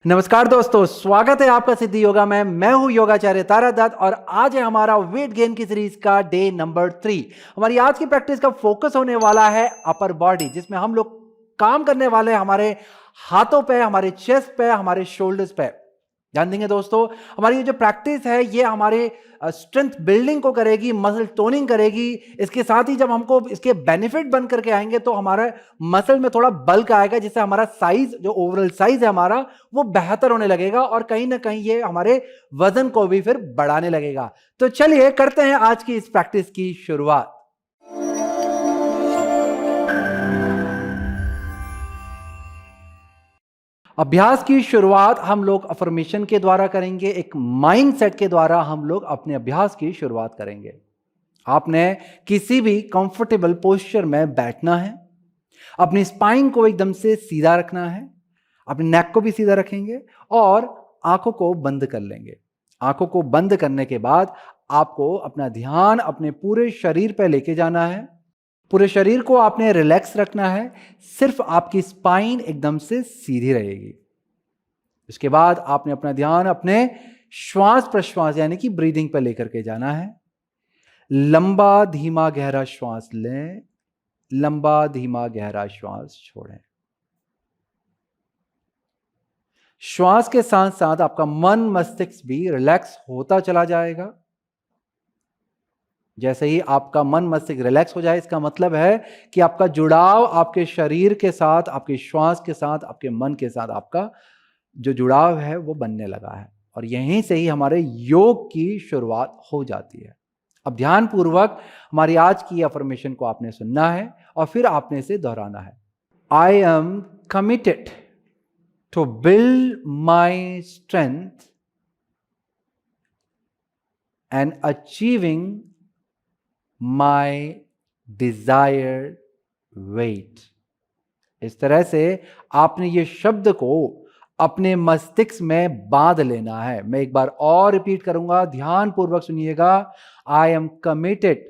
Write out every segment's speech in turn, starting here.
नमस्कार दोस्तों, स्वागत है आपका सिद्धि योगा में। मैं हूं योगाचार्य तारा दत्त और आज है हमारा वेट गेन की सीरीज का डे नंबर 3। हमारी आज की प्रैक्टिस का फोकस होने वाला है अपर बॉडी, जिसमें हम लोग काम करने वाले हैं हमारे हाथों पे, हमारे चेस्ट पे, हमारे शोल्डर्स पे। ध्यान देंगे दोस्तों, हमारी ये जो प्रैक्टिस है ये हमारे स्ट्रेंथ बिल्डिंग को करेगी, मसल टोनिंग करेगी। इसके साथ ही जब हमको इसके बेनिफिट बन करके आएंगे तो हमारा मसल में थोड़ा बल्क आएगा, जिससे हमारा साइज, जो ओवरऑल साइज है हमारा, वो बेहतर होने लगेगा और कहीं ना कहीं ये हमारे वजन को भी फिर बढ़ाने लगेगा। तो चलिए करते हैं आज की इस प्रैक्टिस की शुरुआत। अभ्यास की शुरुआत हम लोग अफर्मेशन के द्वारा करेंगे। एक माइंड सेट के द्वारा हम लोग अपने अभ्यास की शुरुआत करेंगे। आपने किसी भी कंफर्टेबल पोस्चर में बैठना है, अपनी स्पाइन को एकदम से सीधा रखना है, अपने नेक को भी सीधा रखेंगे और आंखों को बंद कर लेंगे। आंखों को बंद करने के बाद आपको अपना ध्यान अपने पूरे शरीर पर लेके जाना है। पूरे शरीर को आपने रिलैक्स रखना है, सिर्फ आपकी स्पाइन एकदम से सीधी रहेगी। इसके बाद आपने अपना ध्यान अपने श्वास प्रश्वास यानी कि ब्रीदिंग पर लेकर के जाना है। लंबा धीमा गहरा श्वास लें, लंबा धीमा गहरा श्वास छोड़ें। श्वास के साथ साथ आपका मन मस्तिष्क भी रिलैक्स होता चला जाएगा। जैसे ही आपका मन मस्तिष्क रिलैक्स हो जाए, इसका मतलब है कि आपका जुड़ाव आपके शरीर के साथ, आपके श्वास के साथ, आपके मन के साथ आपका जो जुड़ाव है वो बनने लगा है। और यहीं से ही हमारे योग की शुरुआत हो जाती है। अब ध्यान पूर्वक हमारी आज की अफर्मेशन को आपने सुनना है और फिर आपने इसे दोहराना है। I am committed to build my strength and achieving my desired weight. इस तरह से आपने ये शब्द को अपने मस्तिष्क में बांध लेना है। मैं एक बार और रिपीट करूंगा, ध्यान पूर्वक सुनिएगा। I am committed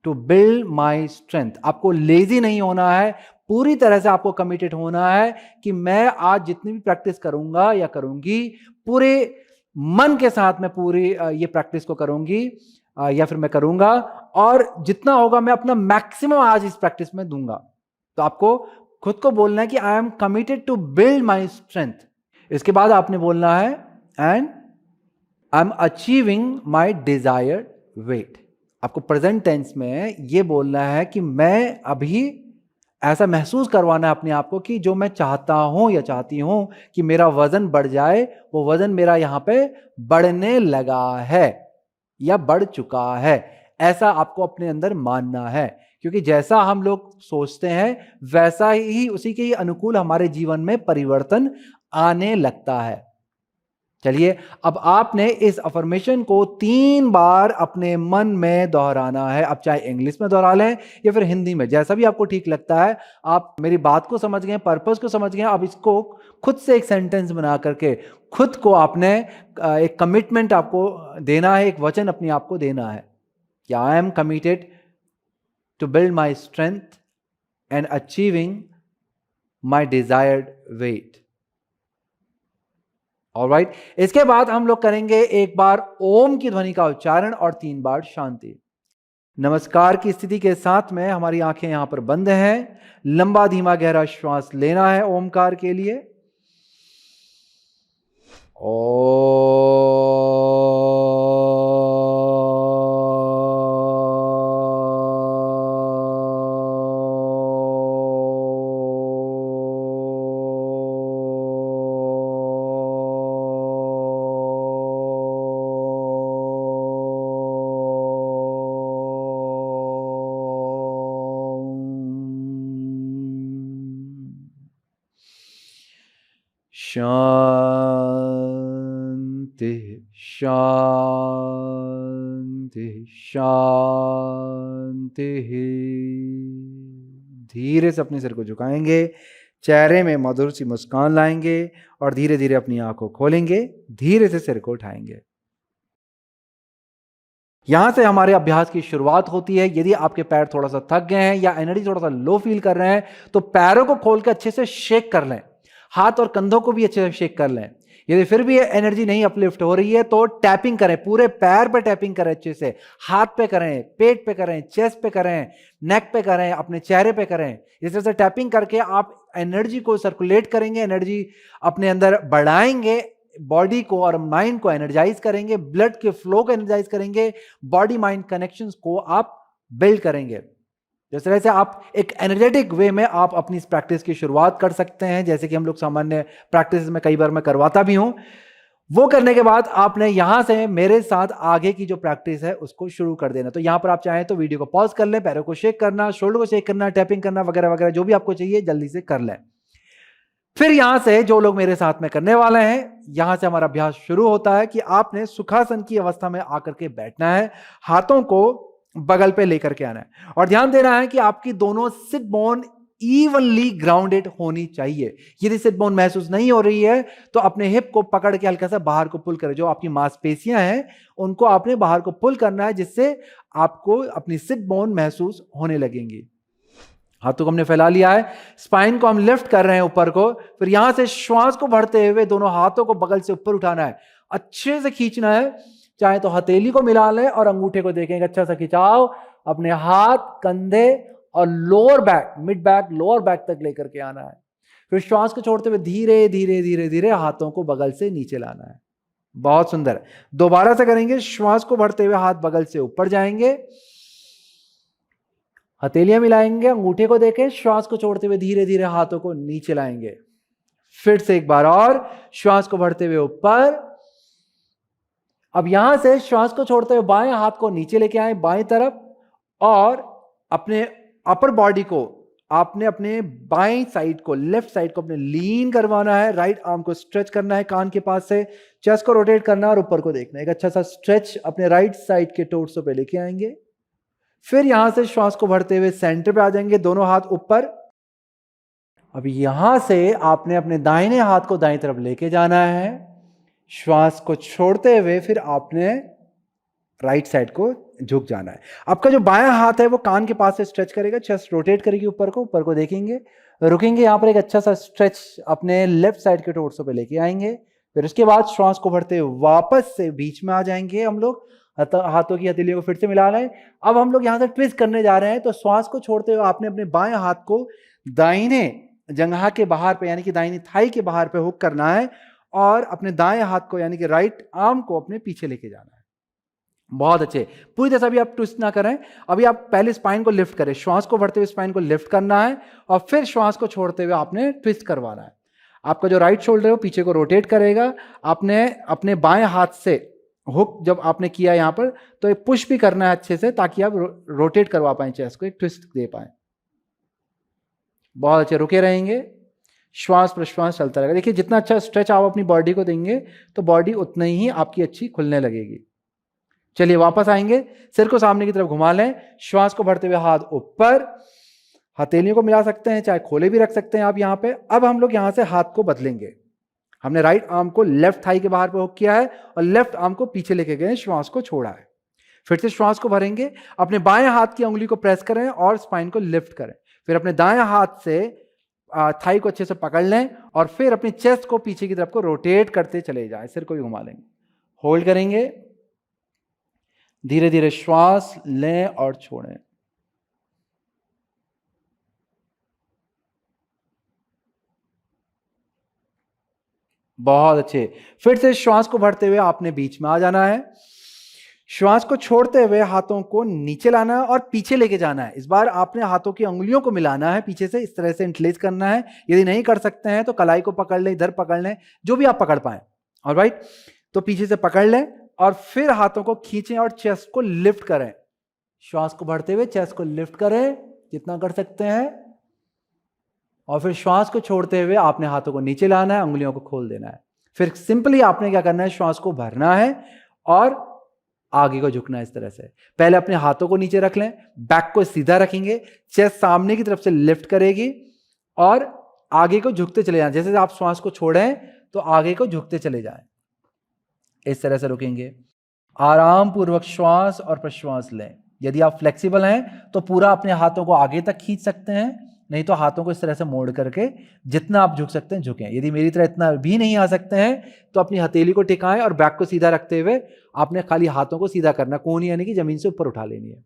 to build my strength. आपको लेजी नहीं होना है, पूरी तरह से आपको कमिटेड होना है कि मैं आज जितनी भी प्रैक्टिस करूंगा या करूंगी, पूरे मन के साथ मैं पूरी ये प्रैक्टिस को करूंगी या फिर मैं करूंगा, और जितना होगा मैं अपना मैक्सिमम आज इस प्रैक्टिस में दूंगा। तो आपको खुद को बोलना है कि I am committed to build my strength. इसके बाद आपने बोलना है and I am achieving my desired weight. आपको प्रेजेंट टेंस में यह बोलना है कि मैं अभी ऐसा महसूस करवाना है अपने आप को कि जो मैं चाहता हूं या चाहती हूं कि मेरा वजन बढ़ जाए, वो वजन मेरा यहां पे बढ़ने लगा है या बढ़ चुका है। ऐसा आपको अपने अंदर मानना है, क्योंकि जैसा हम लोग सोचते हैं वैसा ही, उसी के ही अनुकूल हमारे जीवन में परिवर्तन आने लगता है। चलिए, अब आपने इस अफर्मेशन को 3 बार अपने मन में दोहराना है। अब चाहे इंग्लिश में दोहरा लें या फिर हिंदी में, जैसा भी आपको ठीक लगता है। आप मेरी बात को समझ गए, पर्पस को समझ गए। अब इसको खुद से एक सेंटेंस बना करके खुद को आपने एक कमिटमेंट आपको देना है, एक वचन अपने आप को देना है कि I am committed to build my strength and achieving my desired weight. Alright, इसके बाद हम लोग करेंगे एक बार ओम की ध्वनि का उच्चारण और 3 बार शांति। नमस्कार की स्थिति के साथ में हमारी आंखें यहां पर बंद हैं। लंबा धीमा गहरा श्वास लेना है ओमकार के लिए। शांति शांति शांति। धीरे से अपने सिर को झुकाएंगे, चेहरे में मधुर सी मुस्कान लाएंगे और धीरे धीरे अपनी आंखों खोलेंगे, धीरे से सिर को उठाएंगे। यहां से हमारे अभ्यास की शुरुआत होती है। यदि आपके पैर थोड़ा सा थक गए हैं या एनर्जी थोड़ा सा लो फील कर रहे हैं तो पैरों को खोल के अच्छे से शेक कर लें। हाथ और कंधों को भी अच्छे से शेक कर लें। यदि फिर भी एनर्जी नहीं अपलिफ्ट हो रही है तो टैपिंग करें, पूरे पैर पे टैपिंग करें अच्छे से, हाथ पे करें, पेट पे करें, चेस्ट पे करें, नेक पे करें, अपने चेहरे पे करें। इस तरह से टैपिंग करके आप एनर्जी को सर्कुलेट करेंगे, एनर्जी अपने अंदर बढ़ाएंगे, बॉडी को और माइंड को एनर्जाइज करेंगे, ब्लड के फ्लो को एनर्जाइज करेंगे, बॉडी माइंड कनेक्शंस को आप बिल्ड करेंगे। जिस तरह से आप एक एनर्जेटिक वे में आप अपनी इस प्रैक्टिस की शुरुआत कर सकते हैं, जैसे कि हम लोग सामान्य प्रैक्टिस में कई बार मैं करवाता भी हूं। वो करने के बाद आपने यहां से मेरे साथ आगे की जो प्रैक्टिस है उसको शुरू कर देना। तो यहां पर आप चाहें तो वीडियो को पॉज कर लें, पैरों को शेक करना, शोल्डर को शेक करना, टैपिंग करना वगैरह वगैरह जो भी आपको चाहिए जल्दी से कर लें। फिर यहां से जो लोग मेरे साथ में करने वाले हैं, यहां से हमारा अभ्यास शुरू होता है कि आपने सुखासन की अवस्था में आकर के बैठना है, हाथों को बगल पे लेकर के आना है और ध्यान देना है कि आपकी दोनों सिट बोन इवनली ग्राउंडेड होनी चाहिए। यदि सिट बोन महसूस नहीं हो रही है तो अपने हिप को पकड़ के हल्का सा बाहर को पुल करें। जो आपकी मांसपेशियां हैं उनको आपने बाहर को पुल करना है, जिससे आपको अपनी सिट बोन महसूस होने लगेंगी। हाथों को हमने फैला लिया है, स्पाइन को हम लिफ्ट कर रहे हैं ऊपर को। फिर यहां से श्वास को भरते हुए दोनों हाथों को बगल से ऊपर उठाना है, अच्छे से खींचना है। चाहे तो हथेली को मिला लें और अंगूठे को देखेंगे, अच्छा सा खिंचाव, अपने हाथ, कंधे और lower back, mid back, lower back तक लेकर के आना है। फिर श्वास को छोड़ते हुए धीरे धीरे धीरे धीरे हाथों को बगल से नीचे लाना है। बहुत सुंदर। दोबारा से करेंगे, श्वास को भरते हुए हाथ बगल से ऊपर जाएंगे, हथेलियां मिलाएंगे, अंगूठे को देखें, श्वास को छोड़ते हुए धीरे धीरे हाथों को नीचे लाएंगे। फिर से एक बार और, श्वास को भरते हुए ऊपर। अब यहां से श्वास को छोड़ते हुए बाएं हाथ को नीचे लेके आए बाएं तरफ और अपने अपर बॉडी को आपने अपने बाएं साइड को, लेफ्ट साइड को अपने लीन करवाना है, राइट आर्म को स्ट्रेच करना है कान के पास से, चेस्ट को रोटेट करना और ऊपर को देखना है। एक अच्छा सा स्ट्रेच अपने राइट साइड के टोर्सो पे लेके आएंगे। फिर यहां से श्वास को भरते हुए सेंटर पे आ जाएंगे, दोनों हाथ ऊपर। अब यहां से आपने अपने दाहिने हाथ को दाईं तरफ लेके जाना है, श्वास को छोड़ते हुए फिर आपने राइट साइड को झुक जाना है। आपका जो बायां हाथ है वो कान के पास से स्ट्रेच करेगा, चेस्ट रोटेट करेगी ऊपर को देखेंगे, रुकेंगे यहां पर, एक अच्छा सा स्ट्रेच अपने लेफ्ट साइड के टोर्सो पे लेके आएंगे। फिर उसके बाद श्वास को भरते हुए वापस से बीच में आ जाएंगे हम लोग, हाथों की हथेलियों को फिर से मिला लें। अब हम लोग यहां से ट्विस्ट करने जा रहे हैं, तो श्वास को छोड़ते हुए आपने अपने बाएं हाथ को दाहिने जंघा के बाहर पे यानी कि दाहिनी थाई के बाहर पे हुक करना है और अपने दाएं हाथ को यानी कि राइट आर्म को अपने पीछे लेके जाना है। बहुत अच्छे। पूरी तरह से अभी आप ट्विस्ट ना करें, अभी आप पहले स्पाइन को लिफ्ट करें, श्वास को भरते हुए स्पाइन को लिफ्ट करना है और फिर श्वास को छोड़ते हुए आपने ट्विस्ट करवाना है। आपका जो राइट शोल्डर है वो पीछे को रोटेट करेगा। आपने अपने बाएं हाथ से हुक जब आपने किया यहां पर, तो एक पुश भी करना है अच्छे से ताकि आप रोटेट करवा पाए चेस्ट को, एक ट्विस्ट दे पाए। बहुत अच्छे, रुके रहेंगे, श्वास प्रश्वास चलता रहेगा। देखिए जितना अच्छा स्ट्रेच आप अपनी बॉडी को देंगे तो बॉडी उतनी ही आपकी अच्छी खुलने लगेगी। चलिए वापस आएंगे, सिर को सामने की तरफ घुमा लें, श्वास को भरते हुए हाथ ऊपर, हथेलियों को मिला सकते हैं, चाहे खोले भी रख सकते हैं आप यहां पे। अब हम लोग यहां से हाथ को बदलेंगे। हमने राइट आर्म को लेफ्ट थाई के बाहर पे हुक किया है और लेफ्ट आर्म को पीछे लेके गए, श्वास को छोड़ा है। फिर से श्वास को भरेंगे, अपने बाएं हाथ की उंगली को प्रेस करें और स्पाइन को लिफ्ट करें। फिर अपने दाएं हाथ से थाई को अच्छे से पकड़ लें और फिर अपनी चेस्ट को पीछे की तरफ को रोटेट करते चले जाएं, सिर को भी घुमा लेंगे, होल्ड करेंगे, धीरे धीरे श्वास लें और छोड़ें। बहुत अच्छे। फिर से श्वास को भरते हुए आपने बीच में आ जाना है, श्वास को छोड़ते हुए हाथों को नीचे लाना है और पीछे लेके जाना है। इस बार आपने हाथों की उंगलियों को मिलाना है पीछे से, इस तरह से इंटलेस करना है। यदि नहीं कर सकते हैं तो कलाई को पकड़ लें, इधर पकड़ लें, जो भी आप पकड़ पाए। ऑलराइट, तो पीछे से पकड़ लें और फिर हाथों को खींचें और चेस्ट को लिफ्ट करें। श्वास को भरते हुए चेस्ट को लिफ्ट करें जितना कर सकते हैं और फिर श्वास को छोड़ते हुए आपने हाथों को नीचे लाना है, उंगलियों को खोल देना है। फिर सिंपली आपने क्या करना है, श्वास को भरना है और आगे को झुकना है। इस तरह से पहले अपने हाथों को नीचे रख लें, बैक को सीधा रखेंगे, चेस्ट सामने की तरफ से लिफ्ट करेगी और आगे को झुकते चले जाएं। जैसे आप श्वास को छोड़ें तो आगे को झुकते चले जाएं। इस तरह से रुकेंगे, आराम पूर्वक श्वास और प्रश्वास लें। यदि आप फ्लेक्सिबल हैं तो पूरा अपने हाथों को आगे तक खींच सकते हैं नहीं तो हाथों को इस तरह से मोड़ करके जितना आप झुक सकते हैं झुकें। यदि मेरी तरह इतना भी नहीं आ सकते हैं तो अपनी हथेली को टिकाएं और बैक को सीधा रखते हुए आपने खाली हाथों को सीधा करना, कोहनी यानी कि जमीन से ऊपर उठा लेनी है।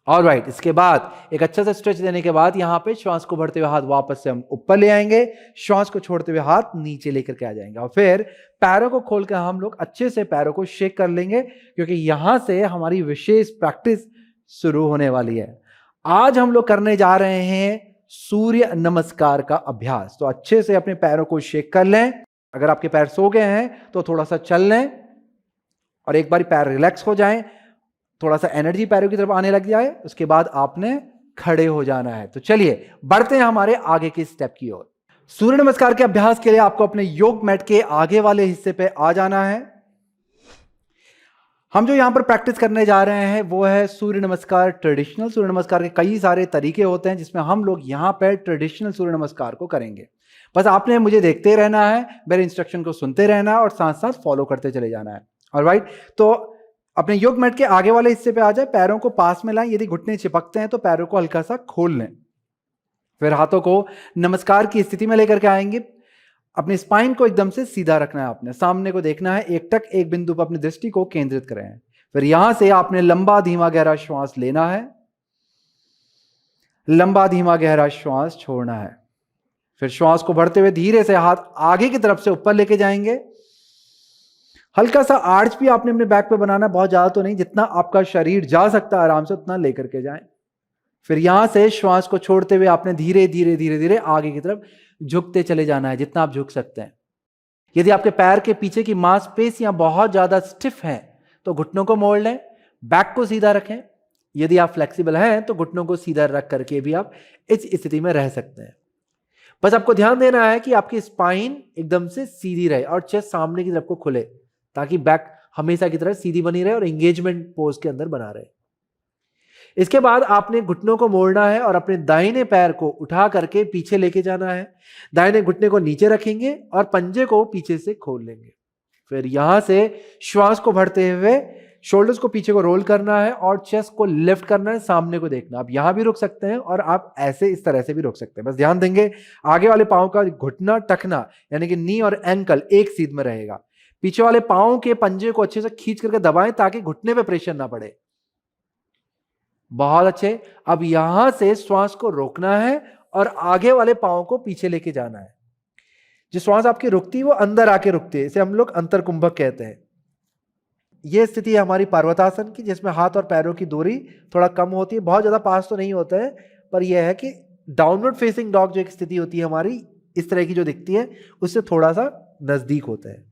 ऑलराइट, इसके बाद एक अच्छा सा स्ट्रेच देने के बाद यहां पे श्वास को भरते हुए हाथ वापस से हम ऊपर ले आएंगे, श्वास को छोड़ते हुए हाथ नीचे लेकर के आ जाएंगे और फिर पैरों को खोलकर हम लोग अच्छे से पैरों को शेक कर लेंगे, क्योंकि यहां से हमारी विशेष प्रैक्टिस शुरू होने वाली है। आज हम लोग करने जा रहे हैं सूर्य नमस्कार का अभ्यास। तो अच्छे से अपने पैरों को शेक कर लें। अगर आपके पैर सो गए हैं तो थोड़ा सा चल लें और एक बार पैर रिलैक्स हो जाएं, थोड़ा सा एनर्जी पैरों की तरफ आने लग जाए, उसके बाद आपने खड़े हो जाना है। तो चलिए बढ़ते हैं हमारे आगे के स्टेप की ओर। सूर्य नमस्कार के अभ्यास के लिए आपको अपने योग मैट के आगे वाले हिस्से पे आ जाना है। हम जो यहां पर प्रैक्टिस करने जा रहे हैं वो है सूर्य नमस्कार ट्रेडिशनल। सूर्य नमस्कार के कई सारे तरीके होते हैं जिसमें हम लोग यहां पर ट्रेडिशनल सूर्य नमस्कार को करेंगे। बस आपने मुझे देखते रहना है, मेरे इंस्ट्रक्शन को सुनते रहना है और साथ साथ फॉलो करते चले जाना है। ऑलराइट, तो अपने योग मैट के आगे वाले हिस्से पे आ जाए, पैरों को पास में लाएं। यदि घुटने चिपकते हैं तो पैरों को हल्का सा खोल लें। फिर हाथों को नमस्कार की स्थिति में लेकर के आएंगे। अपने स्पाइन को एकदम से सीधा रखना है, आपने सामने को देखना है, एकटक एक बिंदु पर अपनी दृष्टि को केंद्रित करें। फिर यहां से आपने लंबा धीमा गहरा श्वास लेना है, लंबा धीमा गहरा श्वास छोड़ना है। फिर श्वास को भरते हुए धीरे से हाथ आगे की तरफ से ऊपर लेके जाएंगे। हल्का सा आर्च भी आपने अपने बैक पे बनाना, बहुत ज्यादा तो नहीं, जितना आपका शरीर जा सकता है आराम से उतना लेकर के जाएं। फिर यहां से श्वास को छोड़ते हुए आपने धीरे धीरे धीरे धीरे आगे की तरफ झुकते चले जाना है, जितना आप झुक सकते हैं। यदि आपके पैर के पीछे की मांसपेशियां बहुत ज्यादा स्टिफ हैं तो घुटनों को मोड़ लें, बैक को सीधा रखें। यदि आप फ्लेक्सिबल हैं तो घुटनों को सीधा रख करके भी आप इस स्थिति में रह सकते हैं। बस आपको ध्यान देना है कि आपकी स्पाइन एकदम से सीधी रहे और चेस्ट सामने की तरफ को खुले, ताकि बैक हमेशा की तरह सीधी बनी रहे और एंगेजमेंट पोज के अंदर बना रहे। इसके बाद आपने घुटनों को मोड़ना है और अपने दाहिने पैर को उठा करके पीछे लेके जाना है। दाहिने घुटने को नीचे रखेंगे और पंजे को पीछे से खोल लेंगे। फिर यहां से श्वास को भरते हुए शोल्डर्स को पीछे को रोल करना है और चेस्ट को लिफ्ट करना है, सामने को देखना। आप यहां भी रुक सकते हैं और आप ऐसे इस तरह से भी रुक सकते हैं। बस ध्यान देंगे आगे वाले पांव का घुटना टखना यानी कि नी और एंकल एक सीध में रहेगा। पीछे वाले पांव के पंजे को अच्छे से खींच करके दबाएं ताकि घुटने पे प्रेशर ना पड़े। बहुत अच्छे। अब यहां से श्वास को रोकना है और आगे वाले पांव को पीछे लेके जाना है। जो श्वास आपकी रुकती है वो अंदर आके रुकती है, इसे हम लोग अंतर कुंभक कहते हैं। यह स्थिति है हमारी पर्वतासन की, जिसमें हाथ और पैरों की दूरी थोड़ा कम होती है, बहुत ज्यादा पास तो नहीं होता है, पर यह है कि डाउनवर्ड फेसिंग डॉग जो एक स्थिति होती है हमारी इस तरह की जो दिखती है उससे थोड़ा सा नजदीक होता है।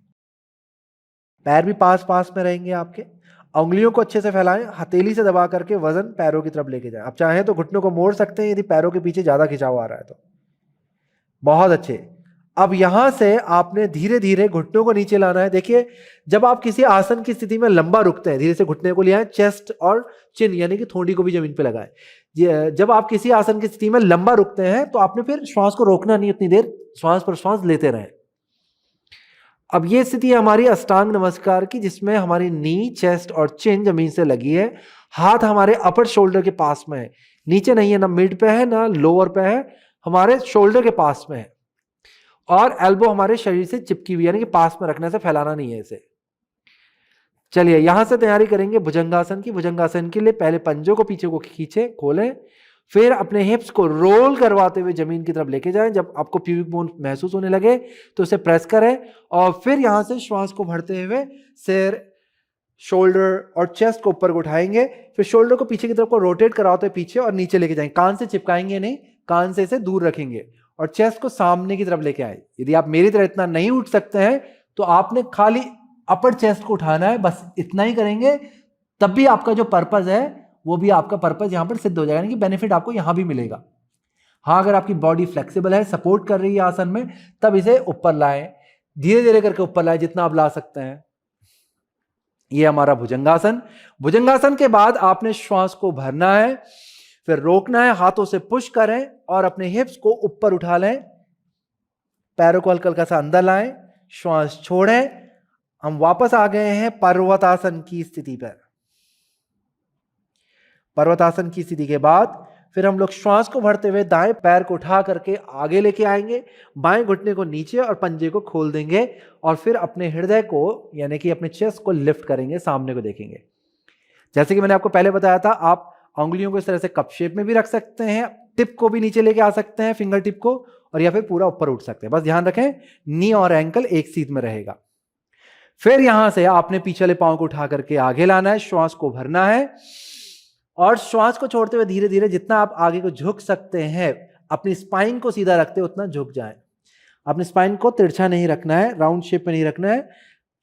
पैर भी पास पास में रहेंगे आपके। उंगलियों को अच्छे से फैलाएं, हथेली से दबा करके वजन पैरों की तरफ लेके जाएं। आप चाहें तो घुटनों को मोड़ सकते हैं यदि पैरों के पीछे ज्यादा खिंचाव आ रहा है तो। बहुत अच्छे। अब यहां से आपने धीरे धीरे घुटनों को नीचे लाना है। देखिए, जब आप किसी आसन की स्थिति में लंबा रुकते हैं, धीरे से घुटने को ले आए, चेस्ट और चिन यानी कि थोड़ी को भी जमीन पे लगाए। जब आप किसी आसन की स्थिति में लंबा रुकते हैं तो आपने फिर श्वास को रोकना नहीं, उतनी देर श्वास पर श्वास लेते रहें। अब ये स्थिति है हमारी अष्टांग नमस्कार की, जिसमें हमारी नी, चेस्ट और चिन जमीन से लगी है। हाथ हमारे अपर शोल्डर के पास में है, नीचे नहीं है, ना मिड पे है ना लोअर पे है, हमारे शोल्डर के पास में है। और एल्बो हमारे शरीर से चिपकी हुई यानी कि पास में रखने से, फैलाना नहीं है इसे। चलिए यहां से तैयारी करेंगे भुजंगासन की। भुजंगासन के लिए पहले पंजों को पीछे को खींचे, खोलें, फिर अपने हिप्स को रोल करवाते हुए जमीन की तरफ लेके जाएं। जब आपको प्यूबिक बोन महसूस होने लगे तो उसे प्रेस करें और फिर यहां से श्वास को भरते हुए सिर, शोल्डर और चेस्ट को ऊपर उठाएंगे। फिर शोल्डर को पीछे की तरफ को रोटेट कराते हुए पीछे और नीचे लेके जाएंगे। कान से चिपकाएंगे नहीं, कान से इसे दूर रखेंगे और चेस्ट को सामने की तरफ लेके आए। यदि आप मेरी तरह इतना नहीं उठ सकते हैं तो आपने खाली अपर चेस्ट को उठाना है, बस इतना ही करेंगे, तब भी आपका जो पर्पज है वो भी आपका पर्पज यहां पर सिद्ध हो जाएगा, यानी कि बेनिफिट आपको यहां भी मिलेगा। हाँ, अगर आपकी बॉडी फ्लेक्सिबल है, सपोर्ट कर रही है आसन में, तब इसे ऊपर लाएं, धीरे धीरे करके ऊपर लाएं जितना आप ला सकते हैं। ये हमारा भुजंगासन। भुजंगासन के बाद आपने श्वास को भरना है, फिर रोकना है, हाथों से पुश करें और अपने हिप्स को ऊपर उठा लें, पैरों को हल्का हल्का सा अंदर लाएं, श्वास छोड़ें। हम वापस आ गए हैं पर्वतासन की स्थिति पर। पर्वतासन की स्थिति के बाद फिर हम लोग श्वास को भरते हुए दाएं पैर को उठा करके आगे लेके आएंगे, बाएं घुटने को नीचे और पंजे को खोल देंगे और फिर अपने हृदय को यानी कि अपने चेस्ट को लिफ्ट करेंगे, सामने को देखेंगे। जैसे कि मैंने आपको पहले बताया था, आप उंगलियों को इस तरह से कप शेप में भी रख सकते हैं, टिप को भी नीचे लेके आ सकते हैं, फिंगर टिप को, और या फिर पूरा ऊपर उठ सकते हैं। बस ध्यान रखें नी और एंकल एक सीध में रहेगा। फिर यहां से आपने पीछे वाले पांव को उठा करके आगे लाना है, श्वास को भरना है और श्वास को छोड़ते हुए धीरे धीरे जितना आप आगे को झुक सकते हैं, अपनी स्पाइन को सीधा रखते उतना झुक जाएं। अपनी स्पाइन को तिरछा नहीं रखना है, राउंड शेप में नहीं रखना है,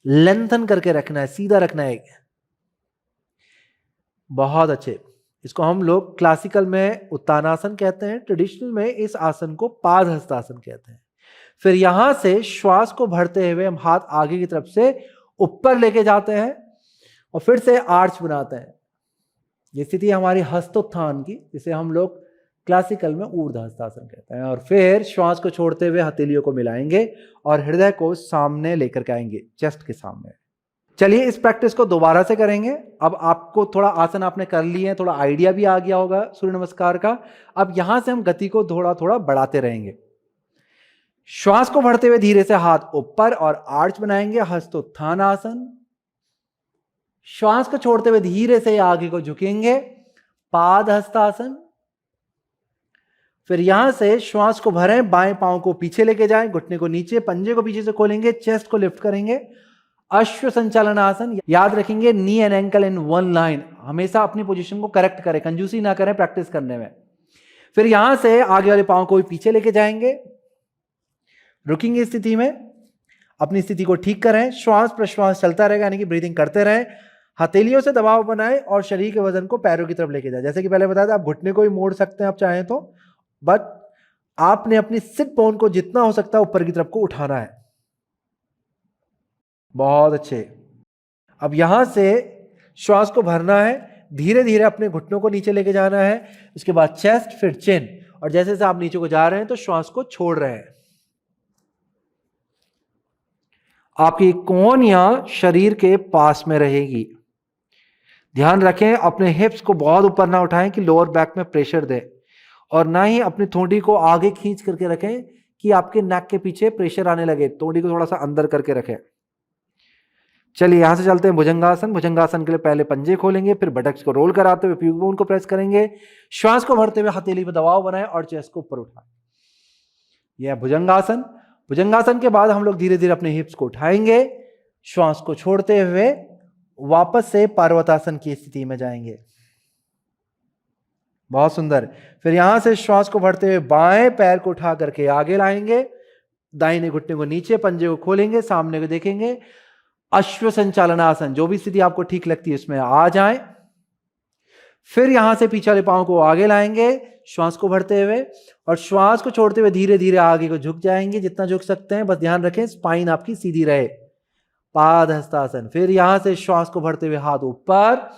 लेंथन करके रखना है, सीधा रखना है। बहुत अच्छे। इसको हम लोग क्लासिकल में उत्तानासन कहते हैं, ट्रेडिशनल में इस आसन को पादहस्तासन कहते हैं। फिर यहां से श्वास को भरते हुए हम हाथ आगे की तरफ से ऊपर लेके जाते हैं और फिर से आर्च बनाते हैं। ये स्थिति हमारी हस्तोत्थान की, जिसे हम लोग क्लासिकल में ऊर्ध्वहस्तासन कहते हैं। और फिर श्वास को छोड़ते हुए हथेलियों को मिलाएंगे और हृदय को सामने लेकर के आएंगे, चेस्ट के सामने। चलिए इस प्रैक्टिस को दोबारा से करेंगे। अब आपको थोड़ा आसन आपने कर लिए हैं, थोड़ा आइडिया भी आ गया होगा सूर्य नमस्कार का। अब यहां से हम गति को थोड़ा थोड़ा बढ़ाते रहेंगे। श्वास को भरते हुए धीरे से हाथ ऊपर और आर्च बनाएंगे, हस्तोत्थान आसन। श्वास को छोड़ते हुए धीरे से आगे को झुकेंगे, पादहस्तासन। फिर यहां से श्वास को भरें, बाएं पांव को पीछे लेके जाएं, घुटने को नीचे, पंजे को पीछे से खोलेंगे, चेस्ट को लिफ्ट करेंगे, अश्व संचालन आसन। याद रखेंगे knee and ankle in one line, हमेशा अपनी पोजीशन को करेक्ट करें, कंजूसी ना करें प्रैक्टिस करने में। फिर यहां से आगे वाले पांव को भी पीछे लेके जाएंगे, रुकेंगे स्थिति में, अपनी स्थिति को ठीक करें, श्वास प्रश्वास चलता रहेगा, यानी कि ब्रीदिंग करते रहें। हथेलियों से दबाव बनाएं और शरीर के वजन को पैरों की तरफ लेके जाए। जैसे कि पहले बताया था, आप घुटने को भी मोड़ सकते हैं आप चाहें तो, बट आपने अपनी सिट बोन को जितना हो सकता है ऊपर की तरफ को उठाना है। बहुत अच्छे। अब यहां से श्वास को भरना है, धीरे धीरे अपने घुटनों को नीचे लेके जाना है, उसके बाद चेस्ट, फिर चिन, और जैसे जैसे आप नीचे को जा रहे हैं तो श्वास को छोड़ रहे हैं। आपकी कोहनियां शरीर के पास में रहेगी। ध्यान रखें अपने हिप्स को बहुत ऊपर ना उठाएं कि लोअर बैक में प्रेशर दें, और ना ही अपनी थोड़ी को आगे खींच करके रखें कि आपके नेक के पीछे प्रेशर आने लगे। थोड़ी को थोड़ा सा अंदर करके रखें। चलिए यहां से चलते हैं भुजंगासन। भुजंगासन के लिए पहले पंजे खोलेंगे, फिर बटक्स को रोल कराते हुए प्यूबिक बोन को प्रेस करेंगे, श्वास को भरते हुए हथेली पर दबाव बनाएं और चेस्ट को ऊपर उठाएं। यह भुजंगासन। भुजंगासन के बाद हम लोग धीरे धीरे अपने हिप्स को उठाएंगे, श्वास को छोड़ते हुए वापस से पार्वतासन की स्थिति में जाएंगे। बहुत सुंदर। फिर यहां से श्वास को भरते हुए बाएं पैर को उठा करके आगे लाएंगे, दाहिने घुटने को नीचे, पंजे को खोलेंगे, सामने को देखेंगे, अश्व संचालनासन। जो भी स्थिति आपको ठीक लगती है उसमें आ जाएं। फिर यहां से पीछे वाले पांव को आगे लाएंगे श्वास को भरते हुए, और श्वास को छोड़ते हुए धीरे धीरे आगे को झुक जाएंगे, जितना झुक सकते हैं। बस ध्यान रखें स्पाइन आपकी सीधी रहे, पादहस्तासन। फिर यहां से श्वास को भरते हुए हाथ ऊपर,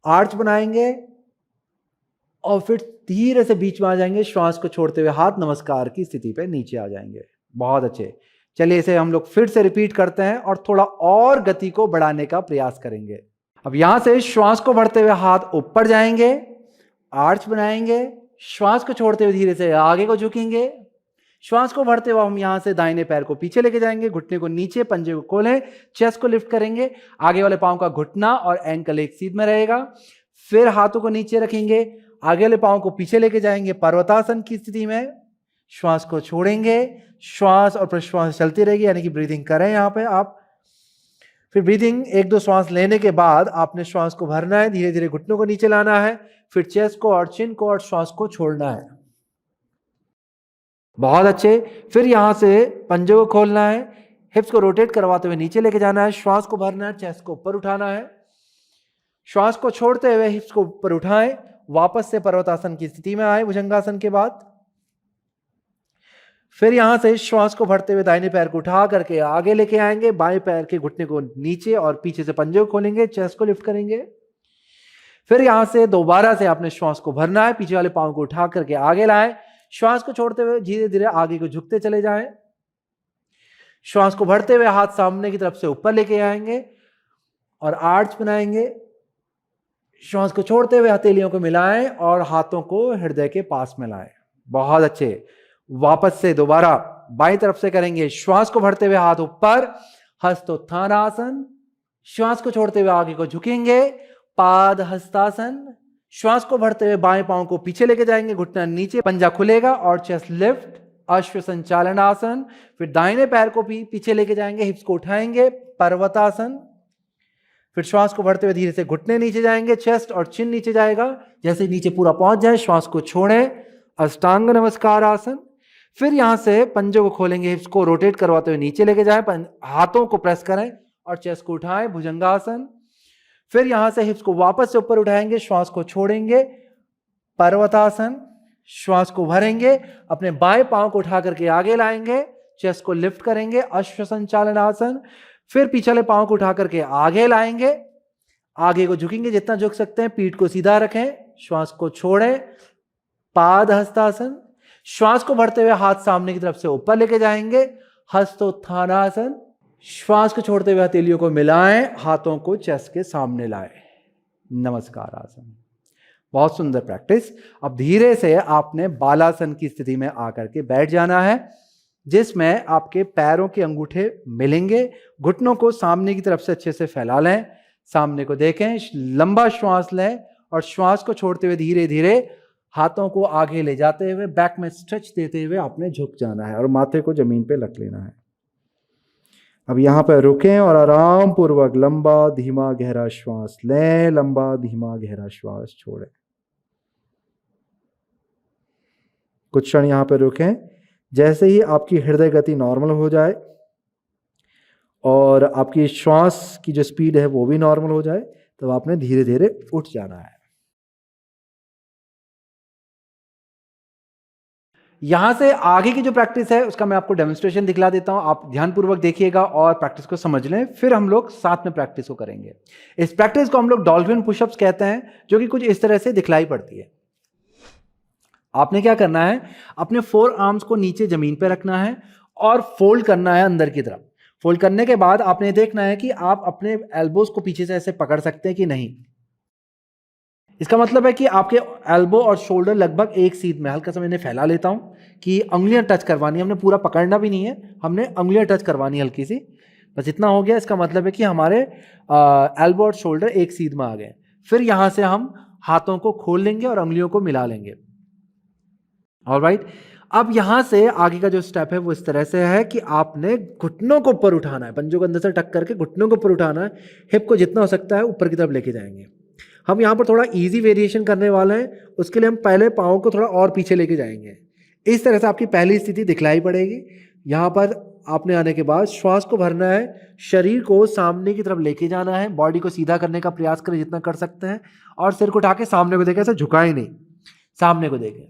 आर्च बनाएंगे और फिर धीरे से बीच में आ जाएंगे, श्वास को छोड़ते हुए हाथ नमस्कार की स्थिति पे नीचे आ जाएंगे। बहुत अच्छे। चलिए इसे हम लोग फिर से रिपीट करते हैं और थोड़ा और गति को बढ़ाने का प्रयास करेंगे। अब यहां से श्वास को भरते हुए हाथ ऊपर जाएंगे, आर्च बनाएंगे, श्वास को छोड़ते हुए धीरे से आगे को झुकेंगे, श्वास को भरते हुए हम यहां से दाहिने पैर को पीछे लेके जाएंगे, घुटने को नीचे, पंजे को खोलें, चेस्ट को लिफ्ट करेंगे, आगे वाले पांव का घुटना और एंकल एक सीध में रहेगा। फिर हाथों को नीचे रखेंगे, आगे वाले पांव को पीछे लेके जाएंगे पर्वतासन की स्थिति में, श्वास को छोड़ेंगे, श्वास और प्रश्वास चलती रहेगी, यानी कि ब्रीदिंग करें यहां पे आप। फिर ब्रीदिंग एक दो श्वास लेने के बाद आपने श्वास को भरना है, धीरे धीरे घुटनों को नीचे लाना है, फिर चेस्ट को और चिन को और श्वास को छोड़ना है। बहुत अच्छे। फिर यहां से पंजे को खोलना है, हिप्स को रोटेट करवाते हुए नीचे लेके जाना है, श्वास को भरना है, चेस्ट को ऊपर उठाना है, श्वास को छोड़ते हुए हिप्स को ऊपर उठाएं, वापस से पर्वतासन की स्थिति में आए भुजंगासन के बाद। फिर यहां से श्वास को भरते हुए दाहिने पैर को उठा करके आगे लेके आएंगे, बाएं पैर के घुटने को नीचे और पीछे से पंजे को खोलेंगे, चेस्ट को लिफ्ट करेंगे। फिर यहां से दोबारा से आपने श्वास को भरना है, पीछे वाले पांव को उठा करके आगे लाएं, श्वास को छोड़ते हुए धीरे धीरे आगे को झुकते चले जाएं, श्वास को भरते हुए हाथ सामने की तरफ से ऊपर लेके आएंगे और आर्च बनाएंगे, श्वास को छोड़ते हुए हथेलियों को मिलाएं और हाथों को हृदय के पास में लाएं। बहुत अच्छे। वापस से दोबारा बाईं तरफ से करेंगे। श्वास को भरते हुए हाथ ऊपर, हस्तोत्थानासन। श्वास को छोड़ते हुए आगे को झुकेंगे, पाद हस्तासन। श्वास को भरते हुए बाएं पांव को पीछे लेके जाएंगे, घुटना नीचे, पंजा खुलेगा और चेस्ट लिफ्ट, अश्व संचालन आसन। फिर दाहिने पैर को भी पीछे लेके जाएंगे, हिप्स को उठाएंगे, पर्वतासन। फिर श्वास को भरते हुए धीरे से घुटने नीचे जाएंगे, चेस्ट और चिन नीचे जाएगा, जैसे नीचे पूरा पहुंच जाए श्वास को छोड़ें, अष्टांग नमस्कार आसन। फिर यहां से पंजों को खोलेंगे, हिप्स को रोटेट करवाते हुए नीचे लेके जाएं, हाथों को प्रेस करें और चेस्ट को उठाएं, भुजंगासन। फिर यहां से हिप्स को वापस से ऊपर उठाएंगे, श्वास को छोड़ेंगे, पर्वतासन। श्वास को भरेंगे, अपने बाएं पांव को उठा करके आगे लाएंगे, चेस्ट को लिफ्ट करेंगे, अश्व संचालन आसन। फिर पिछले पांव को उठा करके आगे लाएंगे, आगे को झुकेंगे जितना झुक सकते हैं, पीठ को सीधा रखें, श्वास को छोड़ें, पाद हस्तासन। श्वास को भरते हुए हाथ सामने की तरफ से ऊपर लेके जाएंगे, हस्तोत्थानासन। श्वास को छोड़ते हुए हथेलियों को मिलाएं, हाथों को चेस्ट के सामने लाएं, नमस्कार आसन। बहुत सुंदर प्रैक्टिस। अब धीरे से आपने बालासन की स्थिति में आकर के बैठ जाना है, जिसमें आपके पैरों के अंगूठे मिलेंगे। घुटनों को सामने की तरफ से अच्छे से फैला लें, सामने को देखें, लंबा श्वास लें और श्वास को छोड़ते हुए धीरे धीरे हाथों को आगे ले जाते हुए बैक में स्ट्रेच देते हुए आपने झुक जाना है और माथे को जमीन पे रख लेना है। अब यहां पर रुकें और आराम पूर्वक लंबा धीमा गहरा श्वास लें, लंबा धीमा गहरा श्वास छोड़ें। कुछ क्षण यहां पर रुकें। जैसे ही आपकी हृदय गति नॉर्मल हो जाए और आपकी श्वास की जो स्पीड है वो भी नॉर्मल हो जाए, तब आपने धीरे धीरे उठ जाना है। यहां से आगे की जो प्रैक्टिस है उसका मैं आपको डेमोन्स्ट्रेशन दिखला देता हूं, आप ध्यानपूर्वक देखिएगा और प्रैक्टिस को समझ लें, फिर हम लोग साथ में प्रैक्टिस को करेंगे। इस प्रैक्टिस को हम लोग डॉल्फिन पुशअप्स कहते हैं, जो कि कुछ इस तरह से दिखलाई पड़ती है। आपने क्या करना है, अपने 4 आर्म्स को नीचे जमीन पे रखना है और फोल्ड करना है अंदर की तरफ। फोल्ड करने के बाद आपने देखना है कि आप अपने एल्बोज को पीछे से ऐसे पकड़ सकते हैं कि नहीं। इसका मतलब है कि आपके एल्बो और शोल्डर लगभग एक सीध में, हल्का सा मैंने फैला लेता हूं कि अंगुलियां टच करवानी है, हमने पूरा पकड़ना भी नहीं है, हमने अंगुलियां टच करवानी है हल्की सी, बस इतना हो गया। इसका मतलब है कि हमारे एल्बो और शोल्डर एक सीध में आ गए। फिर यहां से हम हाथों को खोल लेंगे और अंगुलियों को मिला लेंगे। ऑलराइट, अब यहां से आगे का जो स्टेप है वो इस तरह से है कि आपने घुटनों को ऊपर उठाना है, पंजों को अंदर से टक करके घुटनों को ऊपर उठाना है, हिप को जितना हो सकता है ऊपर की तरफ लेके जाएंगे। हम यहाँ पर थोड़ा इजी वेरिएशन करने वाले हैं, उसके लिए हम पहले पाँव को थोड़ा और पीछे लेके जाएंगे। इस तरह से आपकी पहली स्थिति दिखलाई पड़ेगी। यहाँ पर आपने आने के बाद श्वास को भरना है, शरीर को सामने की तरफ लेके जाना है, बॉडी को सीधा करने का प्रयास करें जितना कर सकते हैं, और सिर को उठा के सामने को देखें, ऐसा झुकाएं नहीं, सामने को देखें,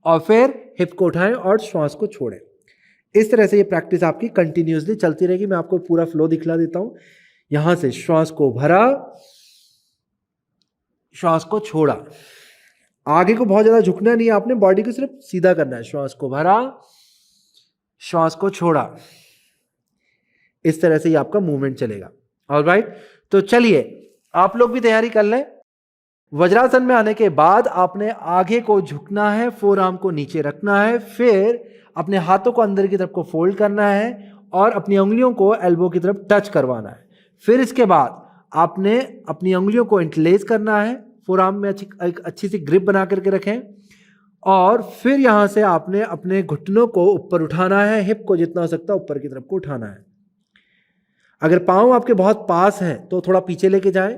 और फिर हिप को उठाएं और श्वास को छोड़ें। इस तरह से ये प्रैक्टिस आपकी कंटिन्यूसली चलती रहेगी। मैं आपको पूरा फ्लो दिखला देता हूँ। यहाँ से श्वास को भरा, श्वास को छोड़ा, आगे को बहुत ज्यादा झुकना नहीं है, आपने बॉडी को सिर्फ सीधा करना है। श्वास को भरा, श्वास को छोड़ा, इस तरह से ये आपका मूवमेंट चलेगा। ऑलराइट, तो चलिए आप लोग भी तैयारी कर लें। वज्रासन में आने के बाद आपने आगे को झुकना है, फोर आर्म को नीचे रखना है, फिर अपने हाथों को अंदर की तरफ को फोल्ड करना है और अपनी उंगलियों को एल्बो की तरफ टच करवाना है। फिर इसके बाद आपने अपनी उंगलियों को इंटरलेस करना है, फोर आर्म में अच्छी सी ग्रिप बना करके रखें, और फिर यहां से आपने अपने घुटनों को ऊपर उठाना है, हिप को जितना हो सकता है ऊपर की तरफ को उठाना है। अगर पांव आपके बहुत पास है तो थोड़ा पीछे लेके जाए,